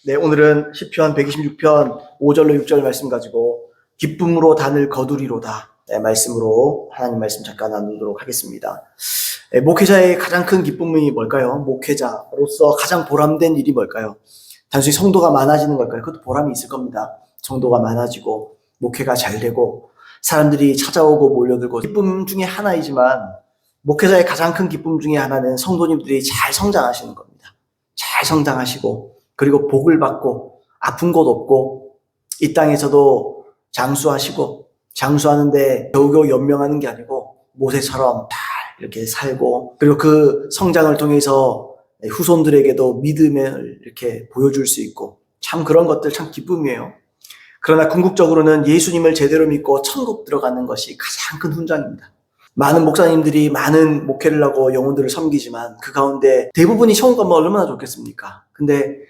네, 오늘은 시편 126편 5절로 6절 말씀 가지고 기쁨으로 단을 거두리로다. 네, 말씀으로 하나님 말씀 잠깐 나누도록 하겠습니다. 네, 목회자의 가장 큰 기쁨이 뭘까요? 목회자로서 가장 보람된 일이 뭘까요? 단순히 성도가 많아지는 걸까요? 그것도 보람이 있을 겁니다. 성도가 많아지고 목회가 잘 되고 사람들이 찾아오고 몰려들고 기쁨 중에 하나이지만 목회자의 가장 큰 기쁨 중에 하나는 성도님들이 잘 성장하시는 겁니다. 잘 성장하시고 그리고 복을 받고 아픈 곳 없고 이 땅에서도 장수하시고 장수하는데 겨우겨우 연명하는 게 아니고 모세처럼 잘 이렇게 살고 그리고 그 성장을 통해서 후손들에게도 믿음을 이렇게 보여줄 수 있고 참 그런 것들 참 기쁨이에요. 그러나 궁극적으로는 예수님을 제대로 믿고 천국 들어가는 것이 가장 큰 훈장입니다. 많은 목사님들이 많은 목회를 하고 영혼들을 섬기지만 그 가운데 대부분이 천국 가면 얼마나 좋겠습니까? 근데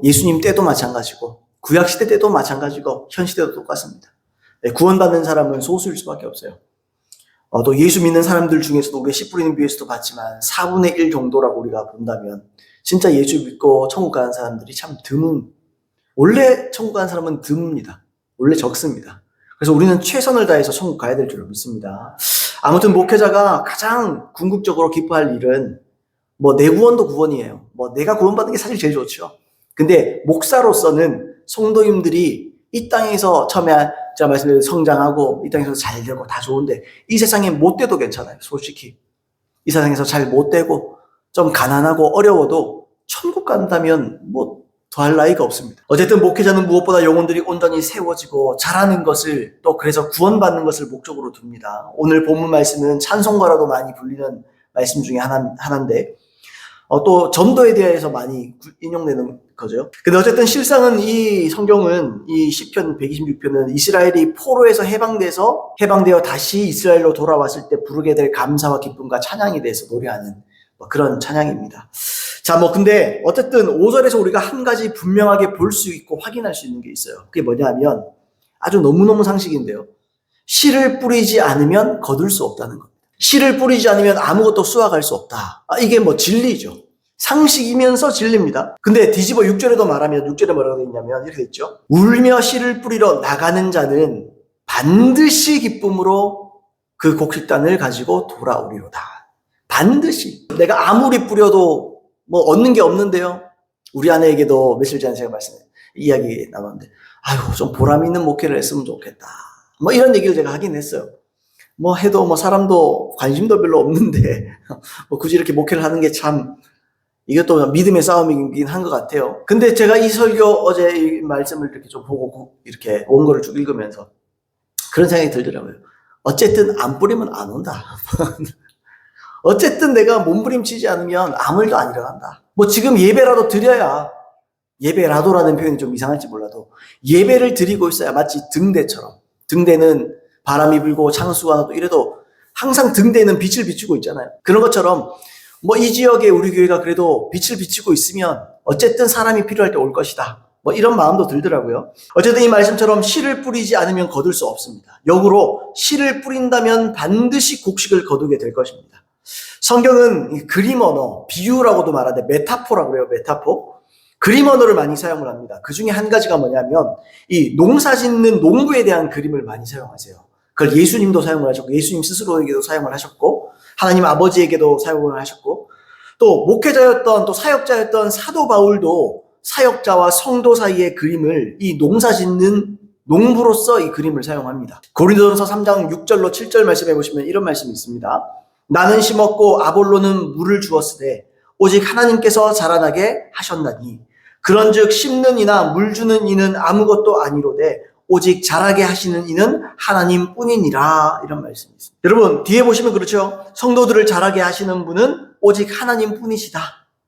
예수님 때도 마찬가지고 구약시대 때도 마찬가지고 현 시대도 똑같습니다. 구원받는 사람은 소수일 수밖에 없어요. 또 예수 믿는 사람들 중에서도 우리가 씨 뿌리는 비유에서도 봤지만 4분의 1 정도라고 우리가 본다면 진짜 예수 믿고 천국 가는 사람들이 참 드문, 원래 천국 가는 사람은 드뭅니다. 원래 적습니다. 그래서 우리는 최선을 다해서 천국 가야 될 줄 믿습니다. 아무튼 목회자가 가장 궁극적으로 기뻐할 일은 내 구원도 구원이에요. 내가 구원받는 게 사실 제일 좋죠. 근데 목사로서는 성도님들이 이 땅에서 처음에 제가 말씀드린 성장하고 이 땅에서 잘 되고 다 좋은데 이 세상에 못 돼도 괜찮아요. 솔직히 이 세상에서 잘 못 되고 좀 가난하고 어려워도 천국 간다면 더할 나위가 없습니다. 어쨌든 목회자는 무엇보다 영혼들이 온전히 세워지고 자라는 것을 또 그래서 구원받는 것을 목적으로 둡니다. 오늘 본문 말씀은 찬송가라도 많이 불리는 말씀 중에 하나인데 또 전도에 대해서 많이 인용되는 거죠. 근데 어쨌든 실상은 이 성경은 이 시편 126편은 이스라엘이 포로에서 해방되어 다시 이스라엘로 돌아왔을 때 부르게 될 감사와 기쁨과 찬양에 대해서 노래하는 그런 찬양입니다. 자, 근데 어쨌든 5절에서 우리가 한 가지 분명하게 볼 수 있고 확인할 수 있는 게 있어요. 그게 뭐냐면 아주 너무너무 상식인데요. 씨를 뿌리지 않으면 거둘 수 없다는 겁니다. 씨를 뿌리지 않으면 아무것도 수확할 수 없다. 이게 진리죠. 상식이면서 진리입니다. 근데 뒤집어 6절에도 말하면 6절에 뭐라고 되어 있냐면 이렇게 있죠. 울며 씨를 뿌리러 나가는 자는 반드시 기쁨으로 그 곡식단을 가지고 돌아오리로다. 반드시. 내가 아무리 뿌려도 얻는 게 없는데요. 우리 아내에게도 며칠 전에 제가 이야기 나눴는데 아유 좀 보람 있는 목회를 했으면 좋겠다. 이런 얘기를 제가 하긴 했어요. 해도 사람도 관심도 별로 없는데 굳이 이렇게 목회를 하는 게 참 이것도 믿음의 싸움이긴 한 것 같아요. 근데 제가 이 설교 어제 이 말씀을 이렇게 좀 보고 이렇게 원고를 쭉 읽으면서 그런 생각이 들더라고요. 어쨌든 안 뿌리면 안 온다. 어쨌든 내가 몸부림치지 않으면 아무 일도 안 일어난다. 지금 예배라도 드려야, 예배라도라는 표현이 좀 이상할지 몰라도 예배를 드리고 있어야 마치 등대처럼, 등대는 바람이 불고 창수가 나도 이래도 항상 등대는 빛을 비추고 있잖아요. 그런 것처럼 이 지역에 우리 교회가 그래도 빛을 비추고 있으면 어쨌든 사람이 필요할 때 올 것이다. 이런 마음도 들더라고요. 어쨌든 이 말씀처럼 씨를 뿌리지 않으면 거둘 수 없습니다. 역으로 씨를 뿌린다면 반드시 곡식을 거두게 될 것입니다. 성경은 그림 언어, 비유라고도 말하는데 메타포라고 그래요. 메타포. 그림 언어를 많이 사용을 합니다. 그 중에 한 가지가 뭐냐면 이 농사 짓는 농부에 대한 그림을 많이 사용하세요. 그걸 예수님도 사용을 하셨고 예수님 스스로에게도 사용을 하셨고 하나님 아버지에게도 사용을 하셨고 또 목회자였던 또 사역자였던 사도 바울도 사역자와 성도 사이의 그림을 이 농사 짓는 농부로서 이 그림을 사용합니다. 고린도전서 3장 6절로 7절 말씀해 보시면 이런 말씀이 있습니다. 나는 심었고 아볼로는 물을 주었으되 오직 하나님께서 자라나게 하셨나니 그런즉 심는 이나 물 주는 이는 아무것도 아니로되 오직 자라게 하시는 이는 하나님뿐이니라. 이런 말씀이 있습니다. 여러분 뒤에 보시면 그렇죠. 성도들을 자라게 하시는 분은 오직 하나님뿐이시다.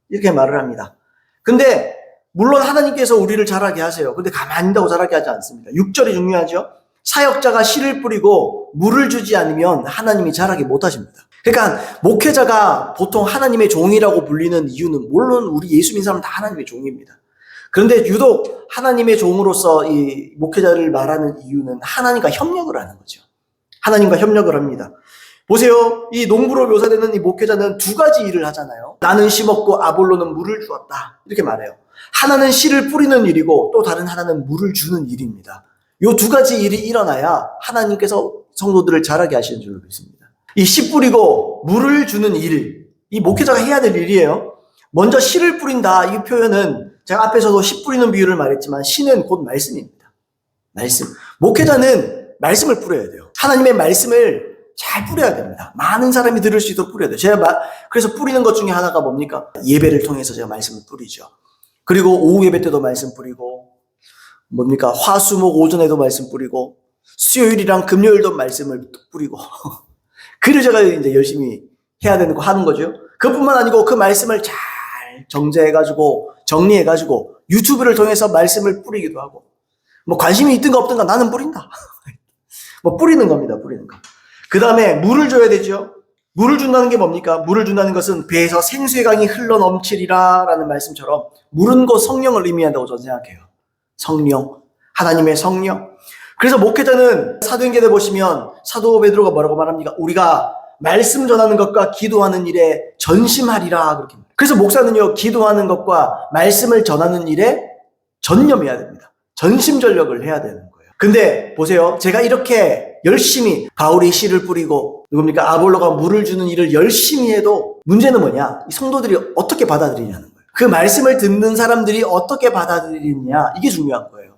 이렇게 말을 합니다. 근데 물론 하나님께서 우리를 자라게 하세요. 근데 가만히 있다고 자라게 하지 않습니다. 6절이 중요하죠. 사역자가 씨를 뿌리고 물을 주지 않으면 하나님이 자라게 못하십니다. 그러니까 목회자가 보통 하나님의 종이라고 불리는 이유는 물론 우리 예수 믿는 사람은 다 하나님의 종입니다. 그런데 유독 하나님의 종으로서 이 목회자를 말하는 이유는 하나님과 협력을 하는 거죠. 하나님과 협력을 합니다. 보세요. 이 농부로 묘사되는 이 목회자는 두 가지 일을 하잖아요. 나는 심었고 아볼로는 물을 주었다. 이렇게 말해요. 하나는 씨를 뿌리는 일이고 또 다른 하나는 물을 주는 일입니다. 이 두 가지 일이 일어나야 하나님께서 성도들을 자라게 하시는 줄로 믿습니다. 이 씨 뿌리고 물을 주는 일, 이 목회자가 해야 될 일이에요. 먼저 씨를 뿌린다. 이 표현은 제가 앞에서도 씨 뿌리는 비유를 말했지만 씨는 곧 말씀입니다. 말씀. 목회자는 말씀을 뿌려야 돼요. 하나님의 말씀을 잘 뿌려야 됩니다. 많은 사람이 들을 수 있도록 뿌려야 돼요. 그래서 뿌리는 것 중에 하나가 뭡니까? 예배를 통해서 제가 말씀을 뿌리죠. 그리고 오후 예배 때도 말씀 뿌리고, 뭡니까? 화수목 오전에도 말씀 뿌리고, 수요일이랑 금요일도 말씀을 뿌리고. 그를 제가 이제 열심히 해야 되는 거 하는 거죠. 그뿐만 아니고 그 말씀을 잘 정제해가지고, 정리해가지고, 유튜브를 통해서 말씀을 뿌리기도 하고, 뭐 관심이 있든가 없든가 나는 뿌린다. 뭐 뿌리는 겁니다. 뿌리는 거. 그 다음에 물을 줘야 되죠. 물을 준다는 게 뭡니까? 물을 준다는 것은 배에서 생수의 강이 흘러 넘치리라 라는 말씀처럼 물은 곧 성령을 의미한다고 저는 생각해요. 성령. 하나님의 성령. 그래서 목회자는 사도행전에 보시면 사도 베드로가 뭐라고 말합니까? 우리가 말씀 전하는 것과 기도하는 일에 전심하리라 그렇게. 그래서 목사는요, 기도하는 것과 말씀을 전하는 일에 전념해야 됩니다. 전심전력을 해야 되는 거예요. 근데 보세요. 제가 이렇게 열심히 바울이 씨를 뿌리고 누굽니까? 아볼로가 물을 주는 일을 열심히 해도 문제는 뭐냐? 이 성도들이 어떻게 받아들이냐는 거예요. 그 말씀을 듣는 사람들이 어떻게 받아들이느냐, 이게 중요한 거예요.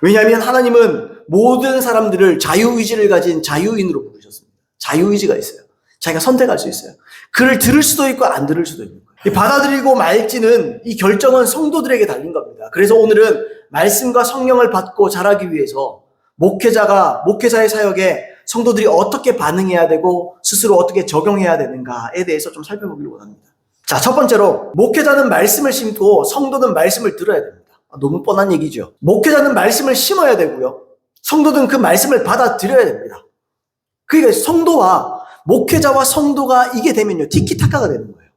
왜냐하면 하나님은 모든 사람들을 자유의지를 가진 자유인으로 부르셨습니다. 자유의지가 있어요. 자기가 선택할 수 있어요. 그를 들을 수도 있고 안 들을 수도 있는 거예요. 받아들이고 말지는 이 결정은 성도들에게 달린 겁니다. 그래서 오늘은 말씀과 성령을 받고 자라기 위해서 목회자의 사역에 성도들이 어떻게 반응해야 되고 스스로 어떻게 적용해야 되는가에 대해서 좀 살펴보기를 원합니다. 자, 첫 번째로 목회자는 말씀을 심고 성도는 말씀을 들어야 됩니다. 너무 뻔한 얘기죠. 목회자는 말씀을 심어야 되고요. 성도는 그 말씀을 받아들여야 됩니다. 그러니까 목회자와 성도가 이게 되면요, 티키타카가 되는 거예요.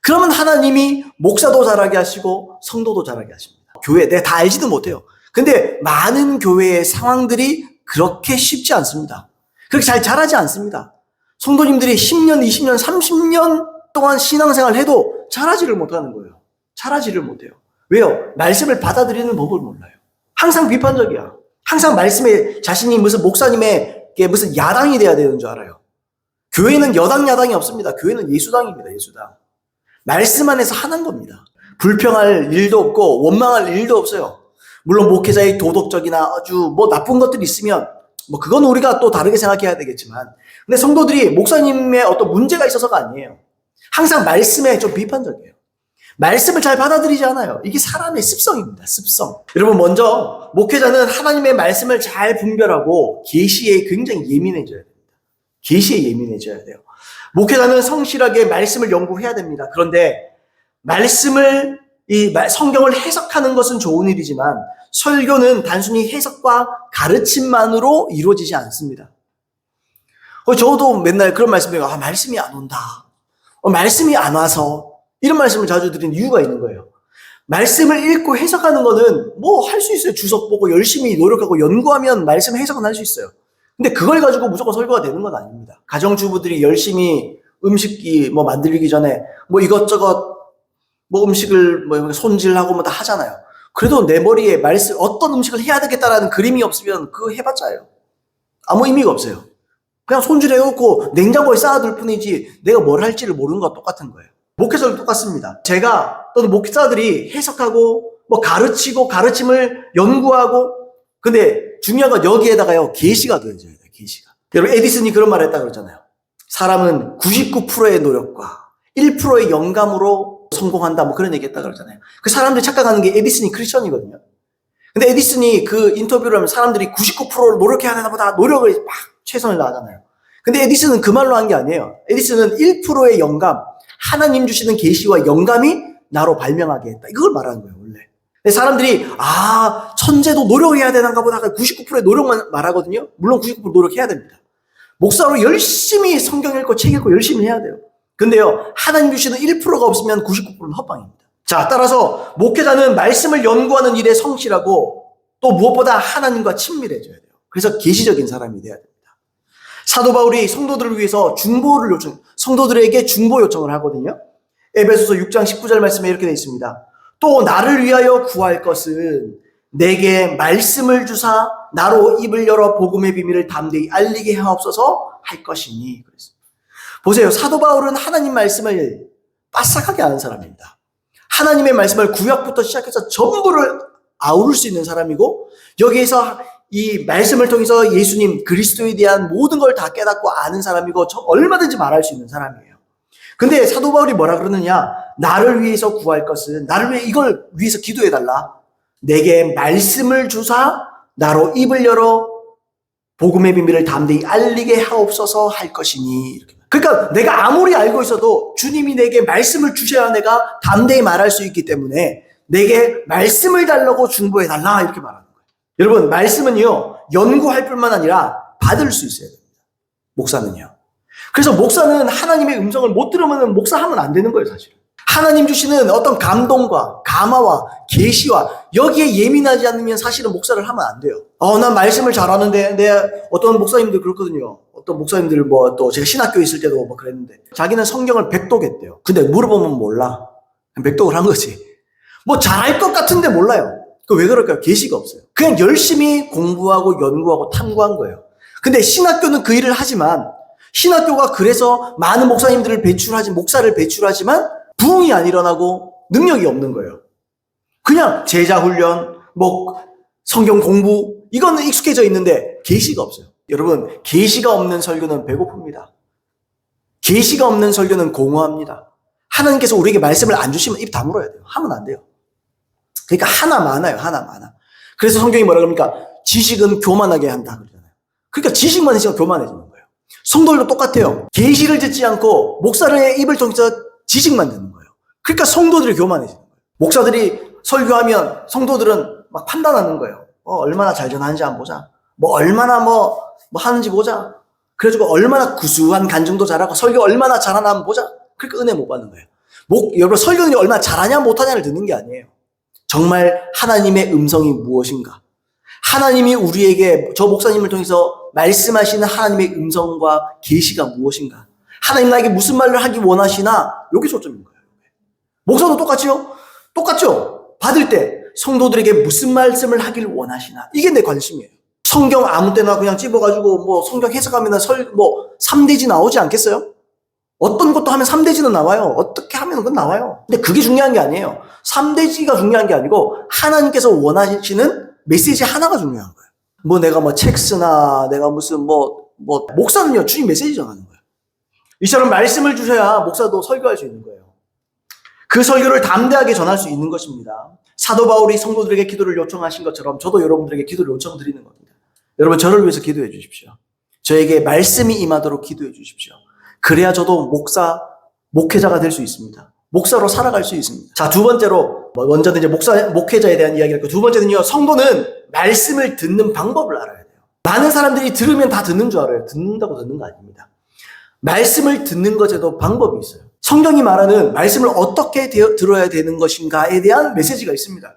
그러면 하나님이 목사도 자라게 하시고 성도도 자라게 하십니다. 교회 내가 다 알지도 못해요. 근데 많은 교회의 상황들이 그렇게 쉽지 않습니다. 그렇게 잘 자라지 않습니다. 성도님들이 10년, 20년, 30년 동안 신앙생활을 해도 자라지를 못하는 거예요. 자라지를 못해요. 왜요? 말씀을 받아들이는 법을 몰라요. 항상 비판적이야. 항상 말씀에 자신이 무슨 목사님의 무슨 야당이 돼야 되는 줄 알아요. 교회는 여당, 야당이 없습니다. 교회는 예수당입니다. 예수당. 말씀 안에서 하는 겁니다. 불평할 일도 없고 원망할 일도 없어요. 물론 목회자의 도덕적이나 아주 나쁜 것들이 있으면 그건 우리가 또 다르게 생각해야 되겠지만, 근데 성도들이 목사님의 어떤 문제가 있어서가 아니에요. 항상 말씀에 좀 비판적이에요. 말씀을 잘 받아들이지 않아요. 이게 사람의 습성입니다. 습성. 여러분, 먼저 목회자는 하나님의 말씀을 잘 분별하고 계시에 굉장히 예민해져야 됩니다. 계시에 예민해져야 돼요. 목회자는 성실하게 말씀을 연구해야 됩니다. 그런데 성경을 해석하는 것은 좋은 일이지만 설교는 단순히 해석과 가르침만으로 이루어지지 않습니다. 저도 맨날 그런 말씀 드려요. 말씀이 안 온다. 말씀이 안 와서. 이런 말씀을 자주 드리는 이유가 있는 거예요. 말씀을 읽고 해석하는 거는 할 수 있어요. 주석 보고 열심히 노력하고 연구하면 말씀 해석은 할 수 있어요. 근데 그걸 가지고 무조건 설교가 되는 건 아닙니다. 가정주부들이 열심히 음식이 만들기 전에 이것저것 음식을 손질하고 다 하잖아요. 그래도 내 머리에 어떤 음식을 해야 되겠다라는 그림이 없으면 그거 해봤자요. 아무 의미가 없어요. 그냥 손질해놓고 냉장고에 쌓아둘 뿐이지 내가 뭘 할지를 모르는 것과 똑같은 거예요. 목회자도 똑같습니다. 또는 목사들이 해석하고 가르치고 가르침을 연구하고, 근데 중요한 건 여기에다가요, 계시가 더해져야 돼요. 계시가. 여러분, 에디슨이 그런 말을 했다 그러잖아요. 사람은 99%의 노력과 1%의 영감으로 성공한다, 그런 얘기 했다 그러잖아요. 그 사람들이 착각하는 게 에디슨이 크리스천이거든요. 근데 에디슨이 그 인터뷰를 하면 사람들이 99%를 노력해야 되나 보다 노력을 막 최선을 다하잖아요. 근데 에디슨은 그 말로 한 게 아니에요. 에디슨은 1%의 영감, 하나님 주시는 계시와 영감이 나로 발명하게 했다. 이걸 말하는 거예요, 원래. 근데 사람들이 천재도 노력해야 되는가 보다 99%의 노력만 말하거든요. 물론 99% 노력해야 됩니다. 목사로 열심히 성경 읽고 책 읽고 열심히 해야 돼요. 근데요, 하나님 주시는 1%가 없으면 99%는 헛방입니다. 자, 따라서 목회자는 말씀을 연구하는 일에 성실하고 또 무엇보다 하나님과 친밀해져야 돼요. 그래서 계시적인 사람이 돼야 됩니다. 사도 바울이 성도들을 위해서 성도들에게 중보 요청을 하거든요. 에베소서 6장 19절 말씀에 이렇게 되어 있습니다. 또 나를 위하여 구할 것은 내게 말씀을 주사 나로 입을 열어 복음의 비밀을 담대히 알리게 하옵소서 할 것이니. 그랬습니다. 보세요. 사도 바울은 하나님 말씀을 빠삭하게 아는 사람입니다. 하나님의 말씀을 구약부터 시작해서 전부를 아우를 수 있는 사람이고, 여기에서 이 말씀을 통해서 예수님 그리스도에 대한 모든 걸 다 깨닫고 아는 사람이고, 얼마든지 말할 수 있는 사람이에요. 근데 사도 바울이 뭐라 그러느냐? 나를 위해서 구할 것은, 나를 위해 이걸 위해서 기도해달라. 내게 말씀을 주사 나로 입을 열어 복음의 비밀을 담대히 알리게 하옵소서 할 것이니. 이렇게. 그러니까 내가 아무리 알고 있어도 주님이 내게 말씀을 주셔야 내가 담대히 말할 수 있기 때문에 내게 말씀을 달라고 중보해달라, 이렇게 말하는 거예요. 여러분, 말씀은요, 연구할 뿐만 아니라 받을 수 있어야 됩니다. 목사는요. 그래서 목사는 하나님의 음성을 못 들으면 목사하면 안 되는 거예요, 사실. 하나님 주시는 어떤 감동과 감화와 계시와 여기에 예민하지 않으면 사실은 목사를 하면 안 돼요. 난 말씀을 잘하는데, 어떤 목사님들 그렇거든요. 어떤 목사님들 또 제가 신학교에 있을 때도 그랬는데, 자기는 성경을 백독했대요. 근데 물어보면 몰라. 백독을 한 거지. 잘할 것 같은데 몰라요. 그 왜 그럴까요? 계시가 없어요. 그냥 열심히 공부하고 연구하고 탐구한 거예요. 근데 신학교는 그 일을 하지만, 신학교가 그래서 많은 목사를 배출하지만 부흥이 안 일어나고 능력이 없는 거예요. 그냥 제자 훈련, 성경 공부, 이거는 익숙해져 있는데 계시가 없어요. 여러분, 계시가 없는 설교는 배고픕니다. 계시가 없는 설교는 공허합니다. 하나님께서 우리에게 말씀을 안 주시면 입 다물어야 돼요. 하면 안 돼요. 그러니까 하나 많아. 그래서 성경이 뭐라 그럽니까? 지식은 교만하게 한다 그러잖아요. 그러니까 지식만 있으면 교만해지는 거예요. 성도들도 똑같아요. 계시를 듣지 않고 목사의 입을 통해서 지식만 듣는 거예요. 그러니까 성도들이 교만해지는 거예요. 목사들이 설교하면 성도들은 막 판단하는 거예요. 얼마나 잘 전하는지 한번 보자. 얼마나 하는지 보자. 그래가지고 얼마나 구수한 간증도 잘하고 설교 얼마나 잘하나 한번 보자. 그러니까 은혜 못 받는 거예요. 여러분, 설교는 얼마나 잘하냐 못하냐를 듣는 게 아니에요. 정말 하나님의 음성이 무엇인가? 하나님이 우리에게 저 목사님을 통해서 말씀하시는 하나님의 음성과 계시가 무엇인가? 하나님 나에게 무슨 말을 하기 원하시나? 여기 초점인 거예요. 목사도 똑같죠? 받을 때 성도들에게 무슨 말씀을 하길 원하시나? 이게 내 관심이에요. 성경 아무 때나 그냥 집어가지고 성경 해석하면 3대지 나오지 않겠어요? 어떤 것도 하면 3대지는 나와요. 어떻게 하면 그건 나와요. 근데 그게 중요한 게 아니에요. 3대지가 중요한 게 아니고 하나님께서 원하시는 메시지 하나가 중요한 거예요. 내가 책 쓰나, 내가 무슨 목사는요, 주님 메시지 전하는 거예요. 이처럼 말씀을 주셔야 목사도 설교할 수 있는 거예요. 그 설교를 담대하게 전할 수 있는 것입니다. 사도 바울이 성도들에게 기도를 요청하신 것처럼 저도 여러분들에게 기도를 요청드리는 겁니다. 여러분, 저를 위해서 기도해 주십시오. 저에게 말씀이 임하도록 기도해 주십시오. 그래야 저도 목회자가 될 수 있습니다. 목사로 살아갈 수 있습니다. 자, 두 번째로, 먼저는 이제 목회자에 대한 이야기를 했고, 두 번째는요, 성도는 말씀을 듣는 방법을 알아야 돼요. 많은 사람들이 들으면 다 듣는 줄 알아요. 듣는다고 듣는 거 아닙니다. 말씀을 듣는 것에도 방법이 있어요. 성경이 말하는 말씀을 어떻게 들어야 되는 것인가에 대한 메시지가 있습니다.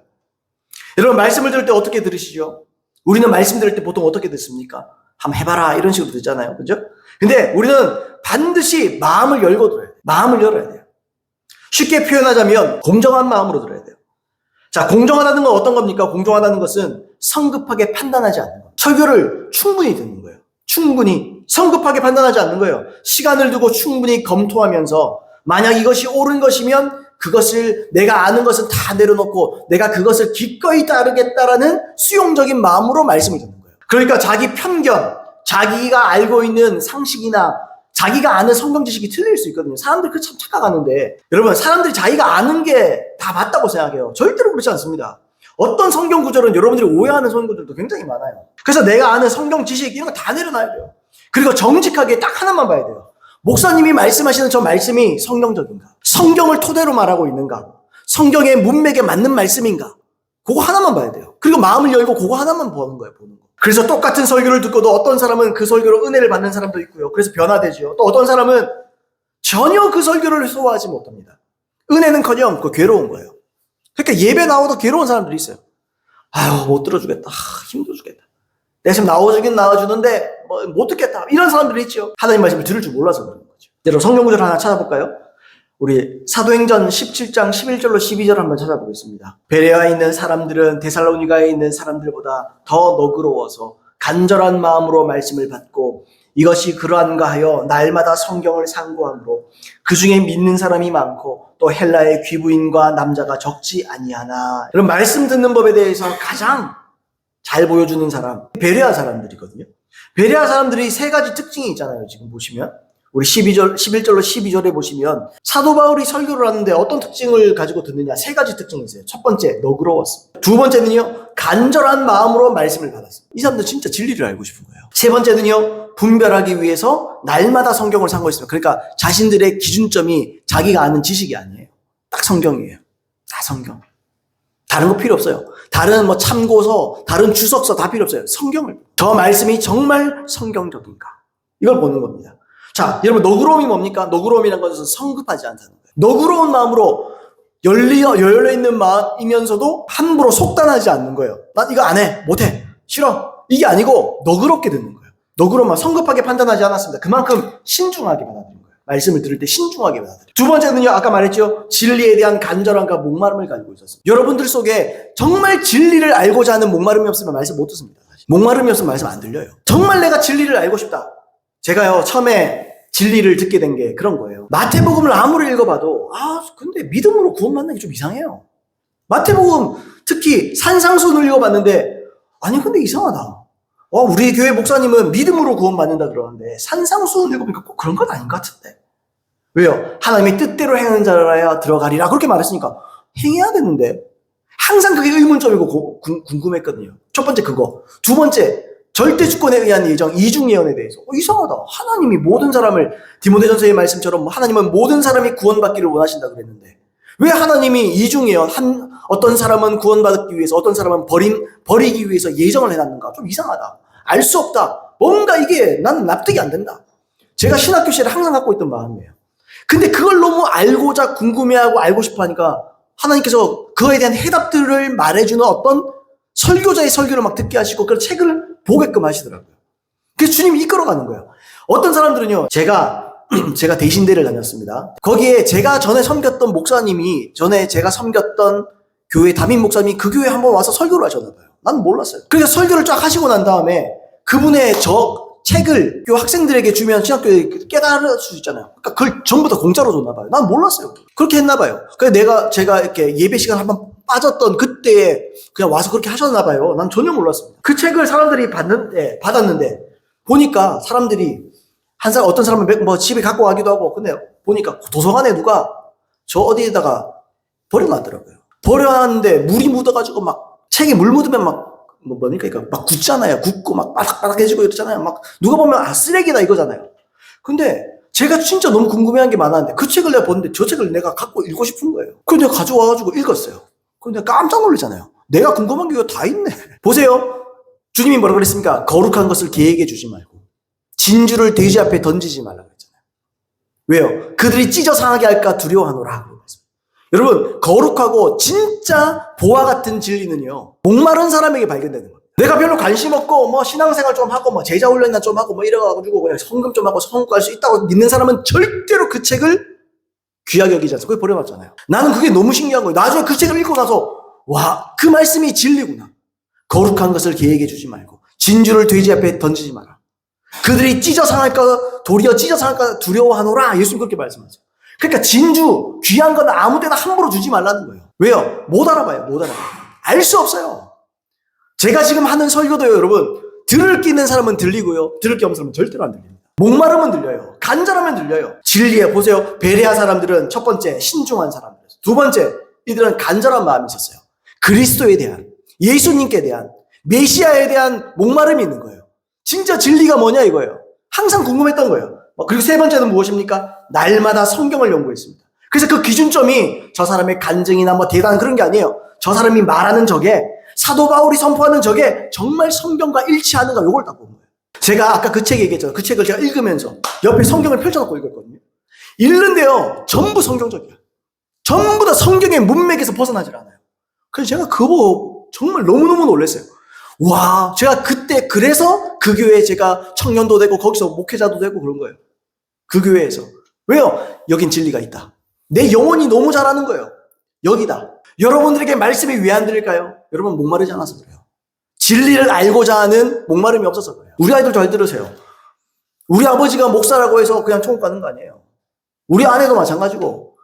여러분, 말씀을 들을 때 어떻게 들으시죠? 우리는 말씀 들을 때 보통 어떻게 듣습니까? 한번 해봐라, 이런 식으로 듣잖아요. 그죠? 근데 우리는 반드시 마음을 열고 들어야 돼요. 마음을 열어야 돼요. 쉽게 표현하자면 공정한 마음으로 들어야 돼요. 자, 공정하다는 건 어떤 겁니까? 공정하다는 것은 성급하게 판단하지 않는 거예요. 설교를 충분히 듣는 거예요. 충분히. 성급하게 판단하지 않는 거예요. 시간을 두고 충분히 검토하면서 만약 이것이 옳은 것이면 그것을, 내가 아는 것은 다 내려놓고 내가 그것을 기꺼이 따르겠다라는 수용적인 마음으로 말씀을 듣는 거예요. 그러니까 자기 편견, 자기가 알고 있는 상식이나 자기가 아는 성경 지식이 틀릴 수 있거든요. 사람들이 그 참 착각하는데, 여러분, 사람들이 자기가 아는 게 다 맞다고 생각해요. 절대로 그렇지 않습니다. 어떤 성경 구절은 여러분들이 오해하는 성경 구절도 굉장히 많아요. 그래서 내가 아는 성경 지식 이런 거 다 내려놔야 돼요. 그리고 정직하게 딱 하나만 봐야 돼요. 목사님이 말씀하시는 저 말씀이 성경적인가? 성경을 토대로 말하고 있는가? 성경의 문맥에 맞는 말씀인가? 그거 하나만 봐야 돼요. 그리고 마음을 열고 그거 하나만 보는 거예요. 보는 거. 그래서 똑같은 설교를 듣고도 어떤 사람은 그 설교로 은혜를 받는 사람도 있고요. 그래서 변화되죠. 또 어떤 사람은 전혀 그 설교를 소화하지 못합니다. 은혜는커녕 그 괴로운 거예요. 그러니까 예배 나오도 괴로운 사람들이 있어요. 아유, 못 들어주겠다. 힘들어 주겠다. 내가 지금 나와주긴 나와주는데 못 듣겠다. 이런 사람들이 있죠. 하나님 말씀을 들을 줄 몰라서 그런 거죠. 여러분 성경 구절 하나 찾아볼까요? 우리 사도행전 17장 11절로 12절 한번 찾아보겠습니다. 베레아에 있는 사람들은 데살로니가에 있는 사람들보다 더 너그러워서 간절한 마음으로 말씀을 받고 이것이 그러한가 하여 날마다 성경을 상고함으로 그 중에 믿는 사람이 많고 또 헬라의 귀부인과 남자가 적지 아니하나. 그럼 말씀 듣는 법에 대해서 가장 잘 보여주는 사람 베레아 사람들이거든요. 베레아 사람들이 세 가지 특징이 있잖아요. 지금 보시면 우리 11절로 12절에 보시면 사도 바울이 설교를 하는데 어떤 특징을 가지고 듣느냐. 세 가지 특징이 있어요. 첫 번째, 너그러웠습니다. 두 번째는요, 간절한 마음으로 말씀을 받았습니다. 이 사람들 진짜 진리를 알고 싶은 거예요. 세 번째는요, 분별하기 위해서 날마다 성경을 상고했습니다. 그러니까 자신들의 기준점이 자기가 아는 지식이 아니에요. 딱 성경이에요. 다 성경. 다른 거 필요 없어요. 다른 참고서, 다른 주석서 다 필요 없어요. 성경을. 저 말씀이 정말 성경적인가. 이걸 보는 겁니다. 자, 여러분, 너그러움이 뭡니까? 너그러움이라는 것은 성급하지 않다는 거예요. 너그러운 마음으로 열려있는 마음이면서도 함부로 속단하지 않는 거예요. 난 이거 안 해, 못 해, 싫어. 이게 아니고 너그럽게 듣는 거예요. 너그러운 마음, 성급하게 판단하지 않았습니다. 그만큼 신중하게 받아들인 거예요. 말씀을 들을 때 신중하게 받아들여요. 두 번째는요, 아까 말했죠. 진리에 대한 간절함과 목마름을 가지고 있었습니다. 여러분들 속에 정말 진리를 알고자 하는 목마름이 없으면 말씀 못 듣습니다. 사실. 목마름이 없으면 말씀 안 들려요. 정말 내가 진리를 알고 싶다. 제가요, 처음에 진리를 듣게 된 게 그런 거예요. 마태복음을 아무리 읽어봐도 근데 믿음으로 구원받는 게 좀 이상해요. 마태복음 특히 산상수훈을 읽어봤는데 아니 근데 이상하다. 우리 교회 목사님은 믿음으로 구원받는다 그러는데 산상수훈 읽어보니까 꼭 그런 건 아닌 것 같은데. 왜요? 하나님의 뜻대로 행하는 자라야 들어가리라 그렇게 말했으니까 행해야 되는데 항상 그게 의문점이고 궁금했거든요. 첫 번째 그거. 두 번째 절대 주권에 의한 예정, 이중 예언에 대해서 이상하다. 하나님이 모든 사람을 디모데전서의 말씀처럼 하나님은 모든 사람이 구원받기를 원하신다 그랬는데 왜 하나님이 이중 예언, 어떤 사람은 구원받기 위해서 어떤 사람은 버리기 위해서 예정을 해놨는가? 좀 이상하다. 알 수 없다. 뭔가 이게 난 납득이 안 된다. 제가 신학교 시절에 항상 갖고 있던 마음이에요. 근데 그걸 너무 알고자 궁금해하고 알고 싶어 하니까 하나님께서 그거에 대한 해답들을 말해주는 어떤 설교자의 설교를 막 듣게 하시고 그런 책을 보게끔 하시더라고요. 그래서 주님이 이끌어가는 거예요. 어떤 사람들은요, 제가 대신대를 다녔습니다. 거기에 제가 전에 섬겼던 목사님이, 전에 제가 섬겼던 교회 담임 목사님이 그 교회에 한번 와서 설교를 하셨나 봐요. 난 몰랐어요. 그래서 설교를 쫙 하시고 난 다음에 그분의 책을 교 학생들에게 주면 신학교에 깨달을 수 있잖아요. 그러니까 그걸 전부 다 공짜로 줬나 봐요. 난 몰랐어요. 그렇게 했나 봐요. 그래서 제가 이렇게 예배 시간 한번 빠졌던 그때에 그냥 와서 그렇게 하셨나 봐요. 난 전혀 몰랐습니다. 그 책을 사람들이 받았는데 보니까 사람들이 어떤 사람은 집에 갖고 가기도 하고 근데 보니까 도서관에 누가 저 어디에다가 버려놨더라고요. 버려놨는데 물이 묻어가지고 막 책에 물 묻으면 뭡니까? 막 굳잖아요. 굳고 막 바삭바삭해지고 이러잖아요. 막 누가 보면 쓰레기다 이거잖아요. 근데 제가 진짜 너무 궁금해한 게 많았는데 그 책을 내가 봤는데 저 책을 내가 갖고 읽고 싶은 거예요. 그래서 내가 가져와가지고 읽었어요. 근데 깜짝 놀랐잖아요. 내가 궁금한 게 이거 다 있네. 보세요. 주님이 뭐라 그랬습니까? 거룩한 것을 계획해 주지 말고 진주를 돼지 앞에 던지지 말라고 했잖아요. 왜요? 그들이 찢어 상하게 할까 두려워하노라. 여러분, 거룩하고 진짜 보화 같은 진리는요, 목마른 사람에게 발견되는 거예요. 내가 별로 관심 없고 신앙생활 좀 하고 제자 훈련이나 좀 하고 이래가지고 그냥 성금 좀 하고 성공할 수 있다고 믿는 사람은 절대로 그 책을 귀하게 여기지 않습니다. 그게 버려놨잖아요. 나는 그게 너무 신기한 거예요. 나중에 그 책을 읽고 나서 와, 그 말씀이 진리구나. 거룩한 것을 계획해 주지 말고 진주를 돼지 앞에 던지지 마라. 그들이 찢어 상할까 도리어 찢어 상할까 두려워하노라. 예수님 그렇게 말씀하세요. 그러니까 진주 귀한 건 아무데나 함부로 주지 말라는 거예요. 왜요? 못 알아봐요. 알 수 없어요. 제가 지금 하는 설교도요, 여러분, 들을 게 있는 사람은 들리고요, 들을 게 없는 사람은 절대로 안 들립니다. 목마르면 들려요. 간절하면 들려요. 진리에 보세요. 베레아 사람들은 첫 번째 신중한 사람들이었어요. 두 번째 이들은 간절한 마음이 있었어요. 그리스도에 대한, 예수님께 대한, 메시아에 대한 목마름이 있는 거예요. 진짜 진리가 뭐냐 이거예요. 항상 궁금했던 거예요. 그리고 세 번째는 무엇입니까? 날마다 성경을 연구했습니다. 그래서 그 기준점이 저 사람의 간증이나 대단한 그런 게 아니에요. 저 사람이 말하는 저게, 사도 바울이 선포하는 저게 정말 성경과 일치하는가, 요걸 딱 보는 거예요. 제가 아까 그 책 얘기했잖아요. 그 책을 제가 읽으면서 옆에 성경을 펼쳐놓고 읽었거든요. 읽는데요, 전부 성경적이야. 전부 다 성경의 문맥에서 벗어나질 않아요. 그래서 제가 그거 보고 정말 너무너무 놀랐어요. 와, 제가 그때 그래서 그 교회에 제가 청년도 되고 거기서 목회자도 되고 그런 거예요. 그 교회에서. 왜요? 여긴 진리가 있다. 내 영혼이 너무 잘하는 거예요. 여기다. 여러분들에게 말씀이 왜 안 들릴까요? 여러분 목마르지 않아서 그래요. 진리를 알고자 하는 목마름이 없어서 그래요. 우리 아이들 잘 들으세요. 우리 아버지가 목사라고 해서 그냥 천국 가는 거 아니에요. 우리 아내도 마찬가지고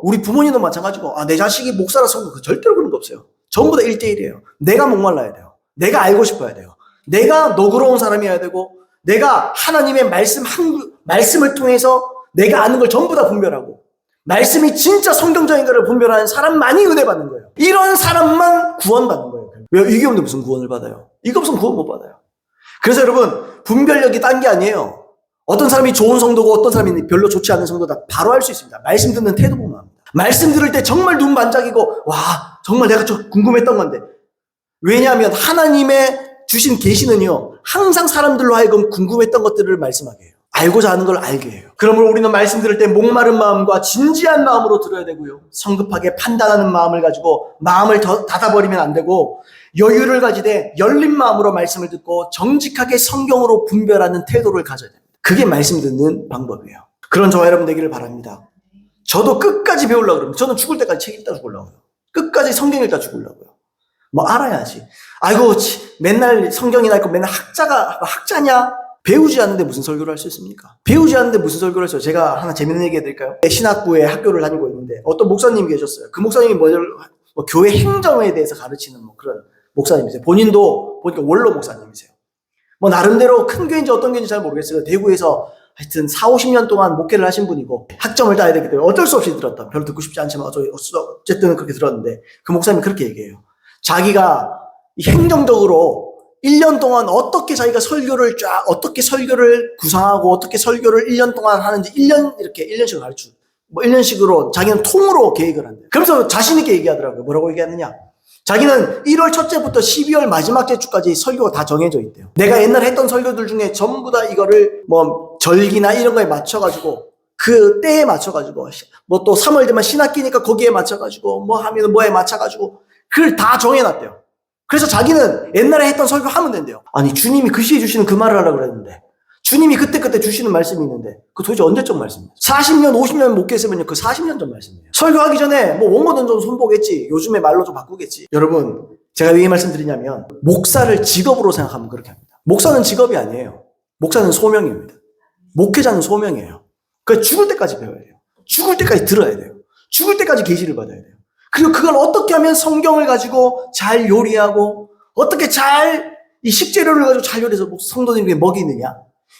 우리 부모님도 마찬가지고 내 자식이 목사라서 절대로 그런 거 없어요. 전부 다 1대1이에요. 내가 목말라야 돼요. 내가 알고 싶어야 돼요. 내가 너그러운 사람이어야 되고 내가 하나님의 말씀을 통해서 내가 아는 걸 전부 다 분별하고 말씀이 진짜 성경적인가를 분별하는 사람만이 은혜 받는 거예요. 이런 사람만 구원받는 거예요. 왜? 이게 없는데 무슨 구원을 받아요? 이거 없으면 구원 못 받아요. 그래서 여러분 분별력이 딴 게 아니에요. 어떤 사람이 좋은 성도고 어떤 사람이 별로 좋지 않은 성도다 바로 알 수 있습니다. 말씀 듣는 태도 보면 합니다. 말씀 들을 때 정말 눈 반짝이고 와 정말 내가 좀 궁금했던 건데 왜냐하면 하나님의 주신 계시는요 항상 사람들로 하여금 궁금했던 것들을 말씀하게 해요. 알고자 하는 걸 알게 해요. 그러므로 우리는 말씀 들을 때 목마른 마음과 진지한 마음으로 들어야 되고요. 성급하게 판단하는 마음을 가지고 마음을 닫아버리면 안 되고 여유를 가지되 열린 마음으로 말씀을 듣고 정직하게 성경으로 분별하는 태도를 가져야 됩니다. 그게 말씀 듣는 방법이에요. 그런 저와 여러분 되기를 바랍니다. 저도 끝까지 배우려고 그럽니다. 저는 죽을 때까지 책 읽다 죽으려고요. 끝까지 성경 읽다 죽으려고요. 알아야지. 아이고 맨날 성경이나 읽고 맨날 학자냐? 배우지 않는데 무슨 설교를 할 수 있습니까? 배우지 않는데 무슨 설교를 했어요? 제가 하나 재밌는 얘기 해드릴까요? 신학부에 학교를 다니고 있는데 어떤 목사님이 계셨어요. 그 목사님이 교회 행정에 대해서 가르치는 그런 목사님이세요. 본인도 보니까 원로 목사님이세요. 나름대로 큰 교회인지 어떤 교회인지 잘 모르겠어요. 대구에서 하여튼 40-50년 동안 목회를 하신 분이고 학점을 따야 되기 때문에 어쩔 수 없이 들었다. 별로 듣고 싶지 않지만 어쨌든 그렇게 들었는데 그 목사님이 그렇게 얘기해요. 자기가 행정적으로 1년 동안 어떻게 자기가 어떻게 설교를 구상하고 어떻게 설교를 1년 동안 하는지 1년씩을 가르치고 1년씩으로 자기는 통으로 계획을 한대요. 그러면서 자신있게 얘기하더라고요. 뭐라고 얘기하느냐? 자기는 1월 첫째부터 12월 마지막 주까지 설교가 다 정해져 있대요. 내가 옛날에 했던 설교들 중에 전부 다 이거를 절기나 이런 거에 맞춰가지고 그 때에 맞춰가지고 또 3월 되면 신학기니까 거기에 맞춰가지고 하면 뭐에 맞춰가지고 그걸 다 정해놨대요. 그래서 자기는 옛날에 했던 설교 하면 된대요. 아니 주님이 그 시에 주시는 그 말을 하려고 그랬는데 주님이 그때 주시는 말씀이 있는데 그 도대체 언제적 말씀이에요? 40년 50년 목회했으면요 그 40년 전 말씀이에요. 설교하기 전에 원고든 좀 손보겠지 요즘에 말로 좀 바꾸겠지. 여러분 제가 왜 이 말씀 드리냐면 목사를 직업으로 생각하면 그렇게 합니다. 목사는 직업이 아니에요. 목사는 소명입니다. 목회자는 소명이에요. 그러니까 죽을 때까지 배워야 돼요. 죽을 때까지 들어야 돼요. 죽을 때까지 계시를 받아야 돼요. 그리고 그걸 어떻게 하면 성경을 가지고 잘 요리하고 어떻게 잘 이 식재료를 가지고 잘 요리해서 성도님에게 먹이느냐.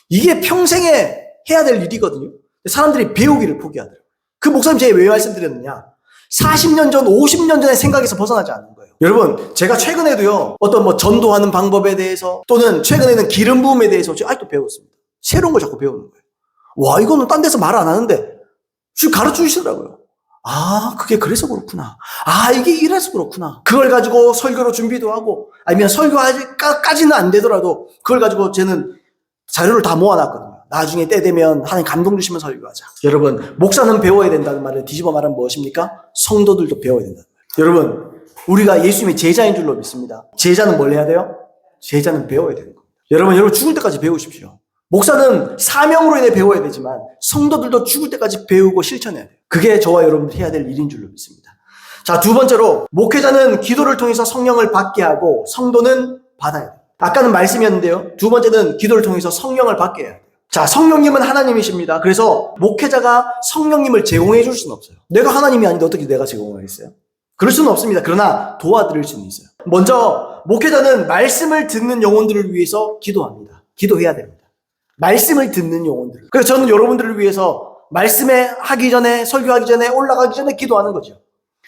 이게 평생에 해야 될 일이거든요. 사람들이 배우기를 포기하더라고요. 그 목사님 제가 왜 말씀드렸느냐. 40년 전, 50년 전의 생각에서 벗어나지 않는 거예요. 여러분, 제가 최근에도요, 어떤 전도하는 방법에 대해서 또는 최근에는 기름 부음에 대해서 제가 아직도 배웠습니다. 새로운 걸 자꾸 배우는 거예요. 와, 이거는 딴 데서 말 안 하는데 지금 가르쳐 주시더라고요. 그게 그래서 그렇구나. 이게 이래서 그렇구나. 그걸 가지고 설교로 준비도 하고, 아니면 설교까지는 안 되더라도, 그걸 가지고 저는 자료를 다 모아놨거든요. 나중에 때 되면 하나님 감동 주시면 설교하자. 여러분, 목사는 배워야 된다는 말을 뒤집어 말하면 무엇입니까? 성도들도 배워야 된다는 말이에요. 여러분, 우리가 예수님의 제자인 줄로 믿습니다. 제자는 뭘 해야 돼요? 제자는 배워야 되는 겁니다. 여러분 죽을 때까지 배우십시오. 목사는 사명으로 인해 배워야 되지만 성도들도 죽을 때까지 배우고 실천해야 돼요. 그게 저와 여러분들 해야 될 일인 줄로 믿습니다. 자, 두 번째로 목회자는 기도를 통해서 성령을 받게 하고 성도는 받아야 돼요. 아까는 말씀이었는데요. 두 번째는 기도를 통해서 성령을 받게 해야 돼요. 자, 성령님은 하나님이십니다. 그래서 목회자가 성령님을 제공해 줄 수는 없어요. 내가 하나님이 아닌데 어떻게 내가 제공하겠어요? 그럴 수는 없습니다. 그러나 도와드릴 수는 있어요. 먼저 목회자는 말씀을 듣는 영혼들을 위해서 기도합니다. 기도해야 됩니다. 말씀을 듣는 영혼들. 그래서 저는 여러분들을 위해서 말씀에 하기 전에, 설교하기 전에, 올라가기 전에 기도하는 거죠.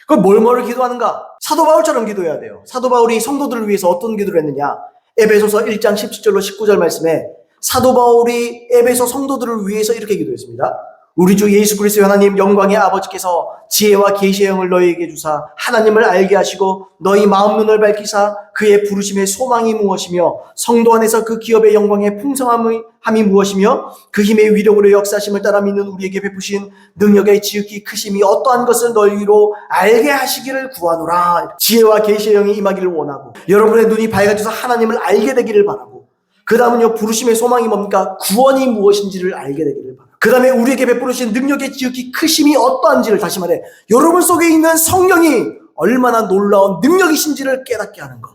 그럼 뭐를 기도하는가? 사도 바울처럼 기도해야 돼요. 사도 바울이 성도들을 위해서 어떤 기도를 했느냐? 에베소서 1장 17절로 19절 말씀에 사도 바울이 에베소 성도들을 위해서 이렇게 기도했습니다. 우리 주 예수 그리스도 하나님 영광의 아버지께서 지혜와 계시의 영을 너희에게 주사 하나님을 알게 하시고 너희 마음 눈을 밝히사 그의 부르심의 소망이 무엇이며 성도 안에서 그 기업의 영광의 풍성함이 무엇이며 그 힘의 위력으로 역사심을 따라 믿는 우리에게 베푸신 능력의 지극히 크심이 어떠한 것을 너희로 알게 하시기를 구하노라. 지혜와 계시의 영이 임하기를 원하고 여러분의 눈이 밝아져서 하나님을 알게 되기를 바라고, 그 다음은요, 부르심의 소망이 뭡니까? 구원이 무엇인지를 알게 되기를 바라고, 그 다음에 우리에게 베푸신 능력의 지극히 크심이 어떠한지를, 다시 말해 여러분 속에 있는 성령이 얼마나 놀라운 능력이신지를 깨닫게 하는 것.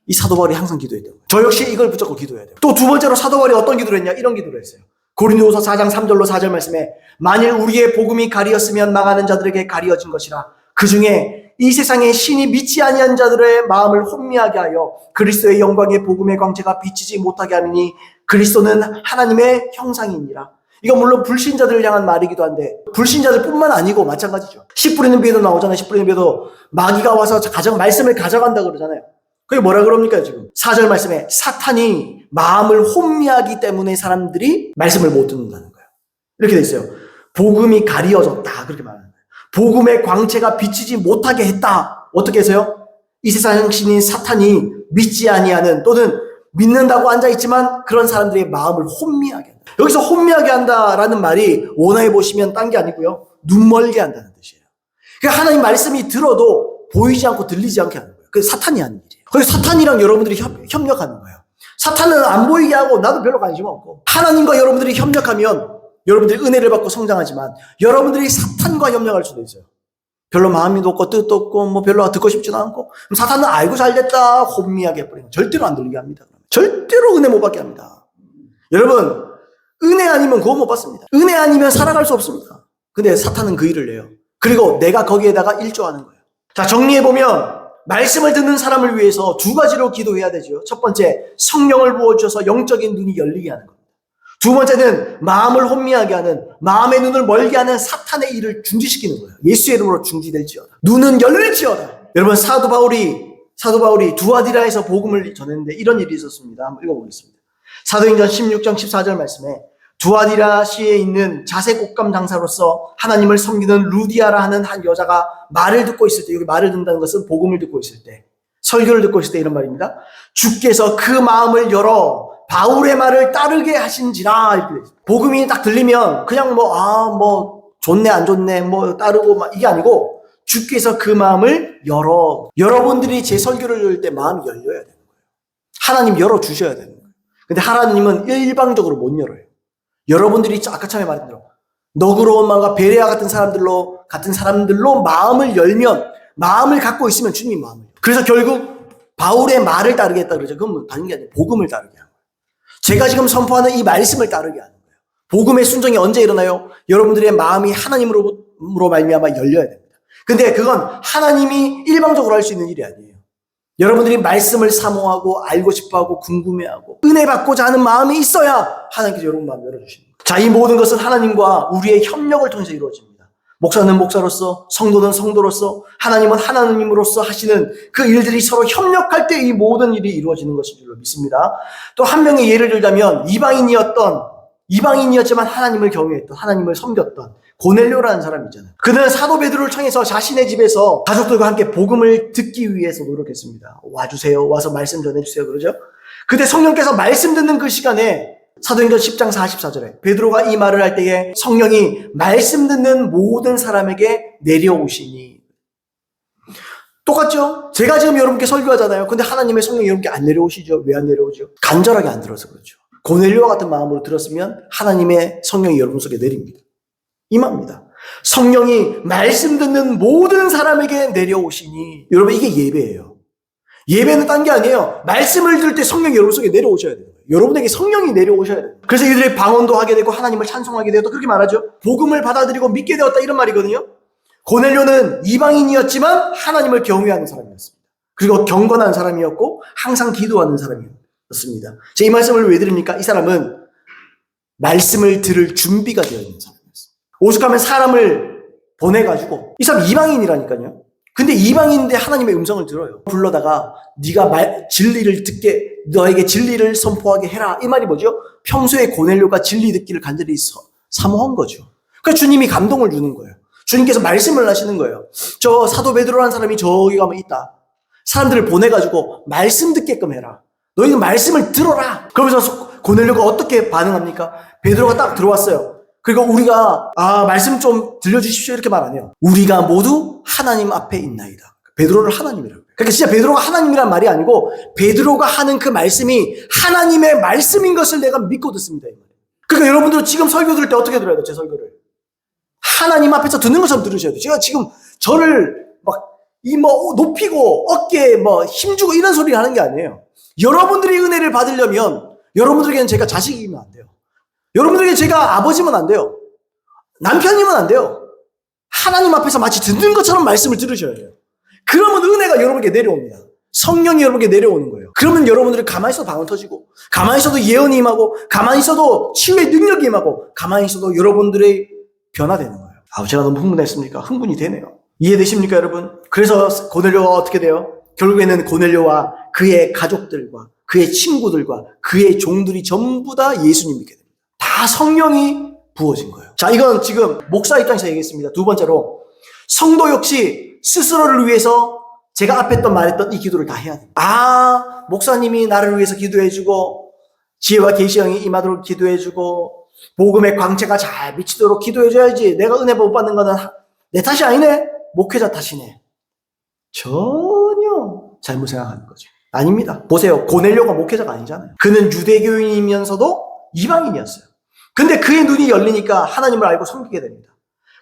이 사도 바울이 항상 기도했던 거예요. 저 역시 이걸 붙잡고 기도해야 돼요. 또 두 번째로 사도 바울이 어떤 기도를 했냐? 이런 기도를 했어요. 고린도후서 4장 3절로 4절 말씀에 만일 우리의 복음이 가리었으면 망하는 자들에게 가리어진 것이라. 그 중에 이 세상에 신이 믿지 아니한 자들의 마음을 혼미하게 하여 그리스도의 영광의 복음의 광채가 비치지 못하게 하느니 그리스도는 하나님의 형상이니라. 이거 물론 불신자들을 향한 말이기도 한데 불신자들 뿐만 아니고 마찬가지죠. 씨 뿌리는 비에도 나오잖아요. 씨 뿌리는 비에도 마귀가 와서 말씀을 가져간다 그러잖아요. 그게 뭐라 그럽니까 지금? 4절 말씀에 사탄이 마음을 혼미하기 때문에 사람들이 말씀을 못 듣는다는 거예요. 이렇게 돼 있어요. 복음이 가리어졌다 그렇게 말하는 거예요. 복음의 광채가 비치지 못하게 했다. 어떻게 해서요? 이 세상 신인 사탄이 믿지 아니하는 또는 믿는다고 앉아있지만 그런 사람들의 마음을 혼미하게 한다. 여기서 혼미하게 한다라는 말이 원어에 보시면 딴 게 아니고요, 눈멀게 한다는 뜻이에요. 그러니까 하나님 말씀이 들어도 보이지 않고 들리지 않게 하는 거예요. 그게 사탄이 하는 일이에요. 그래서 사탄이랑 여러분들이 협력하는 거예요. 사탄은 안 보이게 하고 나도 별로 관심 없고, 하나님과 여러분들이 협력하면 여러분들이 은혜를 받고 성장하지만 여러분들이 사탄과 협력할 수도 있어요. 별로 마음이 높고 뜻도 없고 뭐 별로 듣고 싶지도 않고, 그럼 사탄은 아이고 잘됐다 혼미하게 해버리는 거예요. 절대로 안 들리게 합니다. 절대로 은혜 못 받게 합니다. 여러분, 은혜 아니면 그거 못 받습니다. 은혜 아니면 살아갈 수 없습니다. 근데 사탄은 그 일을 해요. 그리고 내가 거기에다가 일조하는 거예요. 자, 정리해보면 말씀을 듣는 사람을 위해서 두 가지로 기도해야 되죠. 첫 번째, 성령을 부어주셔서 영적인 눈이 열리게 하는 겁니다. 두 번째는 마음을 혼미하게 하는, 마음의 눈을 멀게 하는 사탄의 일을 중지시키는 거예요. 예수의 이름으로 중지될지어다. 눈은 열릴지어다. 여러분, 사도 바울이 두아디라에서 복음을 전했는데 이런 일이 있었습니다. 한번 읽어보겠습니다. 사도행전 16장 14절 말씀에 두아디라시에 있는 자색 옷감 장사로서 하나님을 섬기는 루디아라 하는 한 여자가 말을 듣고 있을 때, 여기 말을 듣는다는 것은 복음을 듣고 있을 때, 설교를 듣고 있을 때 이런 말입니다. 주께서 그 마음을 열어 바울의 말을 따르게 하신지라. 이렇게 복음이 딱 들리면 그냥 좋네 안 좋네 따르고 이게 아니고 주께서 그 마음을 열어. 여러분들이 제 설교를 들을 때 마음이 열려야 되는 거예요. 하나님 열어주셔야 되는 거예요. 근데 하나님은 일방적으로 못 열어요. 여러분들이 아까 처음에 말했던 대로 너그러운 마음과 베레아 같은 사람들로 마음을 열면, 마음을 갖고 있으면 주님 마음을. 그래서 결국 바울의 말을 따르겠다 그러죠. 그건 다른 게 아니라 복음을 따르게 하는 거예요. 제가 지금 선포하는 이 말씀을 따르게 하는 거예요. 복음의 순종이 언제 일어나요? 여러분들의 마음이 하나님으로 말미암아 열려야 됩니다. 근데 그건 하나님이 일방적으로 할 수 있는 일이 아니에요. 여러분들이 말씀을 사모하고 알고 싶어하고 궁금해하고 은혜 받고자 하는 마음이 있어야 하나님께서 여러분 마음 열어주시는 거예요. 자, 이 모든 것은 하나님과 우리의 협력을 통해서 이루어집니다. 목사는 목사로서, 성도는 성도로서, 하나님은 하나님으로서 하시는 그 일들이 서로 협력할 때 이 모든 일이 이루어지는 것인 줄로 믿습니다. 또 한 명의 예를 들자면 이방인이었지만 하나님을 경외했던, 하나님을 섬겼던 고넬료라는 사람이 있잖아요. 그는 사도 베드로를 청해서 자신의 집에서 가족들과 함께 복음을 듣기 위해서 노력했습니다. 와주세요. 와서 말씀 전해주세요. 그러죠? 그때 성령께서 말씀 듣는 그 시간에 사도행전 10장 44절에 베드로가 이 말을 할 때에 성령이 말씀 듣는 모든 사람에게 내려오시니. 똑같죠? 제가 지금 여러분께 설교하잖아요. 근데 하나님의 성령이 여러분께 안 내려오시죠? 왜 안 내려오죠? 간절하게 안 들어서 그렇죠. 고넬료와 같은 마음으로 들었으면 하나님의 성령이 여러분 속에 내립니다. 임합니다. 성령이 말씀 듣는 모든 사람에게 내려오시니. 여러분, 이게 예배예요. 예배는 딴 게 아니에요. 말씀을 들을 때 성령이 여러분 속에 내려오셔야 돼요. 여러분에게 성령이 내려오셔야 돼요. 그래서 이들이 방언도 하게 되고 하나님을 찬송하게 되었다. 그렇게 말하죠. 복음을 받아들이고 믿게 되었다. 이런 말이거든요. 고넬료는 이방인이었지만 하나님을 경외하는 사람이었습니다. 그리고 경건한 사람이었고 항상 기도하는 사람이었습니다. 제가 이 말씀을 왜 드립니까? 이 사람은 말씀을 들을 준비가 되어 있는 사람이었어요. 오죽하면 사람을 보내가지고, 이 사람 이방인이라니까요. 근데 이방인인데 하나님의 음성을 들어요. 불러다가 네가 진리를 듣게, 너에게 진리를 선포하게 해라. 이 말이 뭐죠? 평소에 고넬료가 진리 듣기를 간절히 사모한 거죠. 그러니까 주님이 감동을 주는 거예요. 주님께서 말씀을 하시는 거예요. 저 사도 베드로라는 사람이 저기 가면 있다. 사람들을 보내가지고 말씀 듣게끔 해라. 너희는 말씀을 들어라. 그러면서 고넬료가 어떻게 반응합니까? 베드로가 딱 들어왔어요. 그리고 우리가 말씀 좀 들려주십시오 이렇게 말 안 해요. 우리가 모두 하나님 앞에 있나이다. 베드로를 하나님이라고. 그러니까 진짜 베드로가 하나님이란 말이 아니고 베드로가 하는 그 말씀이 하나님의 말씀인 것을 내가 믿고 듣습니다. 그러니까 여러분들 지금 설교 들을 때 어떻게 들어야 돼요? 제 설교를 하나님 앞에서 듣는 것처럼 들으셔야 돼요. 제가 지금 저를 높이고 어깨에 힘주고 이런 소리를 하는 게 아니에요. 여러분들이 은혜를 받으려면 여러분들에게는 제가 자식이면 안 돼요. 여러분들에게 제가 아버지면 안 돼요. 남편이면 안 돼요. 하나님 앞에서 마치 듣는 것처럼 말씀을 들으셔야 돼요. 그러면 은혜가 여러분에게 내려옵니다. 성령이 여러분에게 내려오는 거예요. 그러면 여러분들이 가만히 있어도 방언 터지고, 가만히 있어도 예언이 임하고, 가만히 있어도 치유의 능력이 임하고, 가만히 있어도 여러분들의 변화되는 거예요. 제가 너무 흥분했습니까? 흥분이 되네요. 이해되십니까, 여러분? 그래서 고넬료가 어떻게 돼요? 결국에는 고넬료와 그의 가족들과 그의 친구들과 그의 종들이 전부 다 예수님 믿게 됩니다. 다 성령이 부어진 거예요. 자, 이건 지금 목사 입장에서 얘기했습니다. 두 번째로, 성도 역시 스스로를 위해서 제가 앞에 말했던 이 기도를 다 해야 됩니다. 목사님이 나를 위해서 기도해주고, 지혜와 계시형이 임하도록 기도해주고, 복음의 광채가 잘 미치도록 기도해줘야지. 내가 은혜 못 받는 거는 내 탓이 아니네. 목회자 탓이네. 전혀 잘못 생각하는 거죠. 아닙니다. 보세요. 고넬료가 목회자가 아니잖아요. 그는 유대교인이면서도 이방인이었어요. 근데 그의 눈이 열리니까 하나님을 알고 섬기게 됩니다.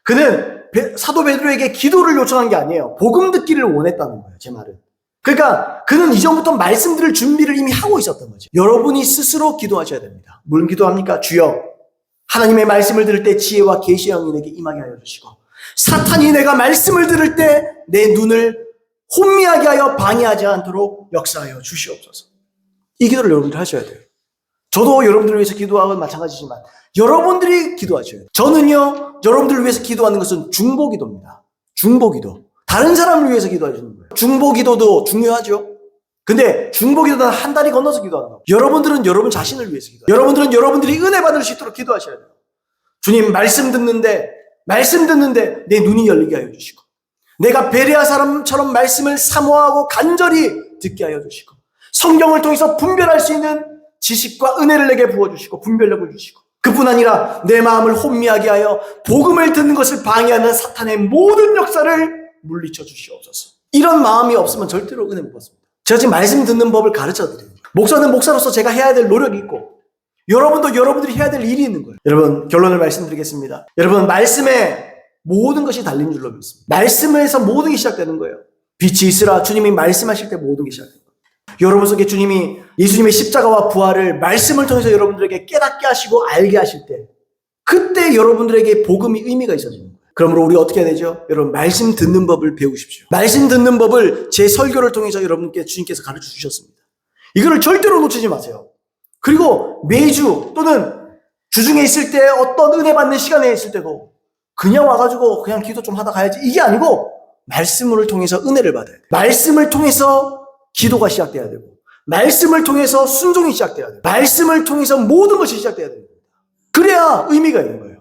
그는 사도 베드로에게 기도를 요청한 게 아니에요. 복음 듣기를 원했다는 거예요. 제 말은. 그러니까 그는 이전부터 말씀 들을 준비를 이미 하고 있었던 거죠. 여러분이 스스로 기도하셔야 됩니다. 무슨 기도합니까? 주여, 하나님의 말씀을 들을 때 지혜와 계시의 영이 내게 임하게 하여 주시고, 사탄이 내가 말씀을 들을 때 내 눈을 혼미하게 하여 방해하지 않도록 역사하여 주시옵소서. 이 기도를 여러분들 하셔야 돼요. 저도 여러분들을 위해서 기도하고 마찬가지지만 여러분들이 기도하셔야 돼요. 저는요, 여러분들을 위해서 기도하는 것은 중보기도입니다. 중보기도. 다른 사람을 위해서 기도해 주는 거예요. 중보기도도 중요하죠. 근데 중보기도는 한 다리 건너서 기도하는 거예요. 여러분들은 여러분 자신을 위해서 기도해요. 여러분들은 여러분들이 은혜 받을 수 있도록 기도하셔야 돼요. 주님, 말씀 듣는데 내 눈이 열리게 하여 주시고, 내가 베레아 사람처럼 말씀을 사모하고 간절히 듣게 하여 주시고, 성경을 통해서 분별할 수 있는 지식과 은혜를 내게 부어주시고 분별력을 주시고, 그뿐 아니라 내 마음을 혼미하게 하여 복음을 듣는 것을 방해하는 사탄의 모든 역사를 물리쳐 주시옵소서. 이런 마음이 없으면 절대로 은혜 못 받습니다. 제가 지금 말씀 듣는 법을 가르쳐 드려요. 목사는 목사로서 제가 해야 될 노력이 있고, 여러분도 여러분들이 해야 될 일이 있는 거예요. 여러분, 결론을 말씀드리겠습니다. 여러분, 말씀에 모든 것이 달린 줄로 믿습니다. 말씀에서 모든 게 시작되는 거예요. 빛이 있으라 주님이 말씀하실 때 모든 게 시작되는 거예요. 여러분 속에 주님이 예수님의 십자가와 부활을 말씀을 통해서 여러분들에게 깨닫게 하시고 알게 하실 때, 그때 여러분들에게 복음이 의미가 있어지는 거예요. 그러므로 우리 어떻게 해야 되죠? 여러분, 말씀 듣는 법을 배우십시오. 말씀 듣는 법을 제 설교를 통해서 여러분께 주님께서 가르쳐 주셨습니다. 이거를 절대로 놓치지 마세요. 그리고 매주 또는 주중에 있을 때 어떤 은혜 받는 시간에 있을 때도 그냥 와가지고 그냥 기도 좀 하다 가야지, 이게 아니고 말씀을 통해서 은혜를 받아야 돼요. 말씀을 통해서 기도가 시작돼야 되고, 말씀을 통해서 순종이 시작돼야 돼요. 말씀을 통해서 모든 것이 시작돼야 됩니다. 그래야 의미가 있는 거예요.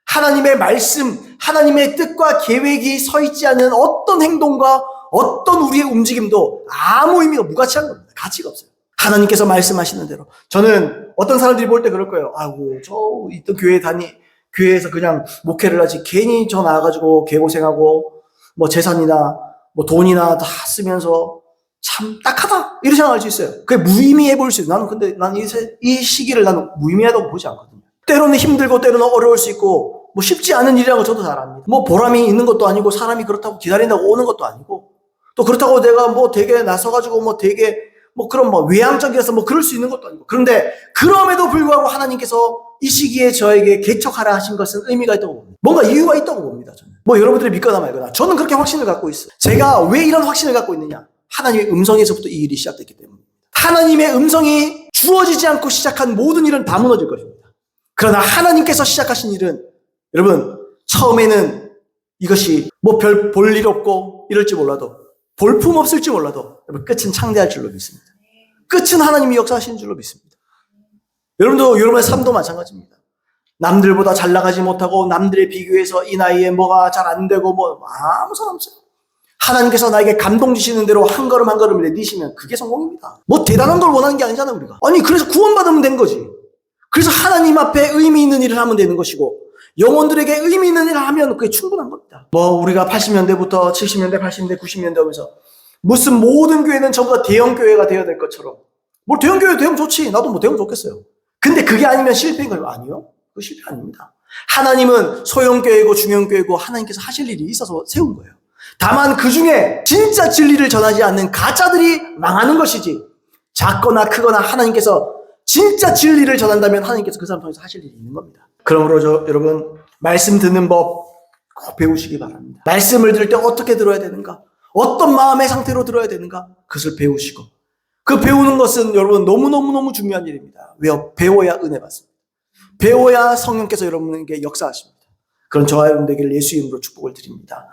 하나님의 말씀, 하나님의 뜻과 계획이 서 있지 않은 어떤 행동과 어떤 우리의 움직임도 아무 의미가 무가치한 겁니다. 가치가 없어요. 하나님께서 말씀하시는 대로. 저는 어떤 사람들이 볼 때 그럴 거예요. 저 있던 교회에서 그냥 목회를 하지, 괜히 저 나와가지고 개고생하고 재산이나 돈이나 다 쓰면서 참 딱하다 이렇게 생각할 수 있어요. 그게 무의미해 보일 수 있어요. 나는 이 시기를 나는 무의미하다고 보지 않거든요. 때로는 힘들고 때로는 어려울 수 있고 쉽지 않은 일이라는 걸 저도 잘 압니다. 보람이 있는 것도 아니고, 사람이 그렇다고 기다린다고 오는 것도 아니고, 또 그렇다고 내가 되게 나서가지고 되게 그런 외향적이라서 그럴 수 있는 것도 아니고. 그런데 그럼에도 불구하고 하나님께서 이 시기에 저에게 개척하라 하신 것은 의미가 있다고 봅니다. 뭔가 이유가 있다고 봅니다. 저는 여러분들이 믿거나 말거나 저는 그렇게 확신을 갖고 있어요. 제가 왜 이런 확신을 갖고 있느냐? 하나님의 음성에서부터 이 일이 시작됐기 때문입니다. 하나님의 음성이 주어지지 않고 시작한 모든 일은 다 무너질 것입니다. 그러나 하나님께서 시작하신 일은, 여러분, 처음에는 이것이 별 볼 일 없고 이럴지 몰라도, 볼품 없을지 몰라도, 여러분, 끝은 창대할 줄로 믿습니다. 끝은 하나님이 역사하시는 줄로 믿습니다. 여러분도 여러분의 삶도 마찬가지입니다. 남들보다 잘 나가지 못하고 남들에 비교해서 이 나이에 뭐가 잘 안 되고 뭐 아무 상관 없어요. 하나님께서 나에게 감동 주시는 대로 한 걸음 한 걸음 내디시면 그게 성공입니다. 뭐 대단한 걸 원하는 게 아니잖아요, 우리가. 아니, 그래서 구원받으면 된 거지. 그래서 하나님 앞에 의미 있는 일을 하면 되는 것이고, 영혼들에게 의미 있는 일을 하면 그게 충분한 겁니다. 뭐 우리가 80년대부터 70년대, 80년대, 90년대 오면서 무슨 모든 교회는 전부 다 대형 교회가 되어야 될 것처럼, 뭐 대형 교회 대형 좋지. 나도 뭐 대형 좋겠어요. 근데 그게 아니면 실패인 거예요. 아니요. 그 실패 아닙니다. 하나님은 소형 교회고 중형 교회고 하나님께서 하실 일이 있어서 세운 거예요. 다만 그 중에 진짜 진리를 전하지 않는 가짜들이 망하는 것이지, 작거나 크거나 하나님께서 진짜 진리를 전한다면 하나님께서 그 사람 통해서 하실 일이 있는 겁니다. 그러므로 여러분, 말씀 듣는 법 꼭 배우시기 바랍니다. 말씀을 들을 때 어떻게 들어야 되는가, 어떤 마음의 상태로 들어야 되는가, 그것을 배우시고, 그 배우는 것은 여러분 너무너무너무 중요한 일입니다. 왜요? 배워야 은혜 받습니다. 배워야 성령께서 여러분에게 역사하십니다. 그런 저와 여러분에게 예수 이름으로 축복을 드립니다.